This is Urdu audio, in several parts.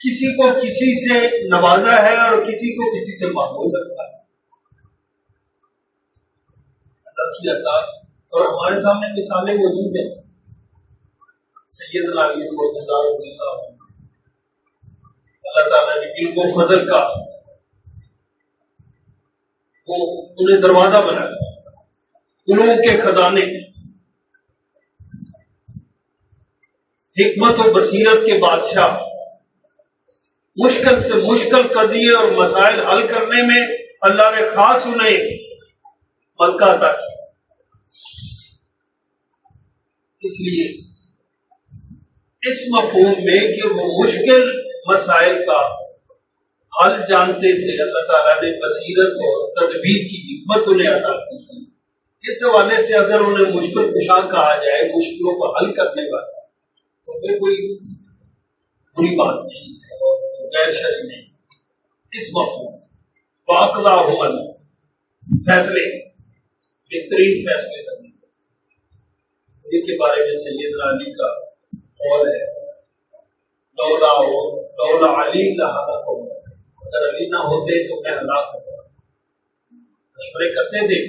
کسی کو کسی سے نوازا ہے اور کسی کو کسی سے محروم رکھا ہے. اللہ کی عطا اور ہمارے سامنے مثالیں موجود ہیں. سیدنا علی مرتضیٰ رضی اللہ عنہ، اللہ تعالیٰ نے ان کو فضل کا وہ انہیں دروازہ بنایا، علوم کے خزانے، حکمت و بصیرت کے بادشاہ، مشکل سے مشکل قضیے اور مسائل حل کرنے میں اللہ نے خاص انہیں ملکہ عطا کی. اس لیے اس مفہوم میں کہ وہ مشکل مسائل کا حل جانتے تھے، اللہ تعالیٰ نے بصیرت اور تدبیر کی حکمت انہیں عطا کی تھی. اس حوالے سے اگر انہیں مشکل کشا کہا جائے، مشکلوں کو حل کرنے والا، تو وہ کوئی بری بات نہیں ہے اور غیر شرعی نہیں. اس مفہوم واقعہ فیصلے، بہترین فیصلے کرنے کے بارے میں سیدنا علی کا قول ہے، لولا علی لہلاکم، اگر علی نہ ہوتے تو میں ہلاک ہوتا. مشورے کرتے تھے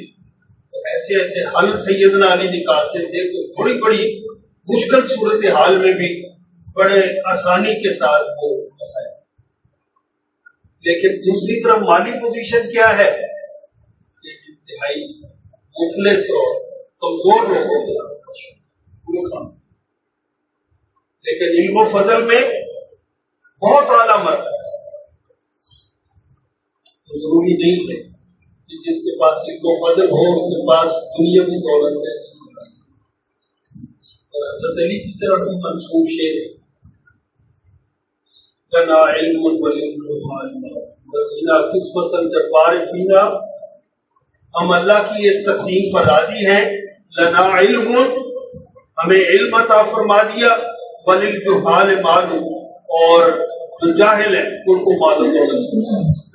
تو ایسے ایسے حل سیدنا علی نکالتے تھے کہ بڑی بڑی مشکل صورتحال میں بھی بڑے آسانی کے ساتھ وہ مسائل. لیکن دوسری طرف مالی پوزیشن کیا ہے کہ انتہائی مفلس اور کمزور لوگوں کے لیکن علم و فضل میں بہت اعلیٰ مرتبہ. تو ضروری نہیں ہے کہ جس کے پاس علم و فضل ہو اس کے پاس دنیا کی دولت ہے. اور حضرت علی کی طرف منسوب شعر ہے، لنا علم وزنا قسمت الجبار فینا، ہم اللہ کی اس تقسیم پر راضی ہیں. لنا علم، ہمیں علم عطا فرما دیا، وللجہال مال، اور جو جاہل ہیں ان کو مال و دولت.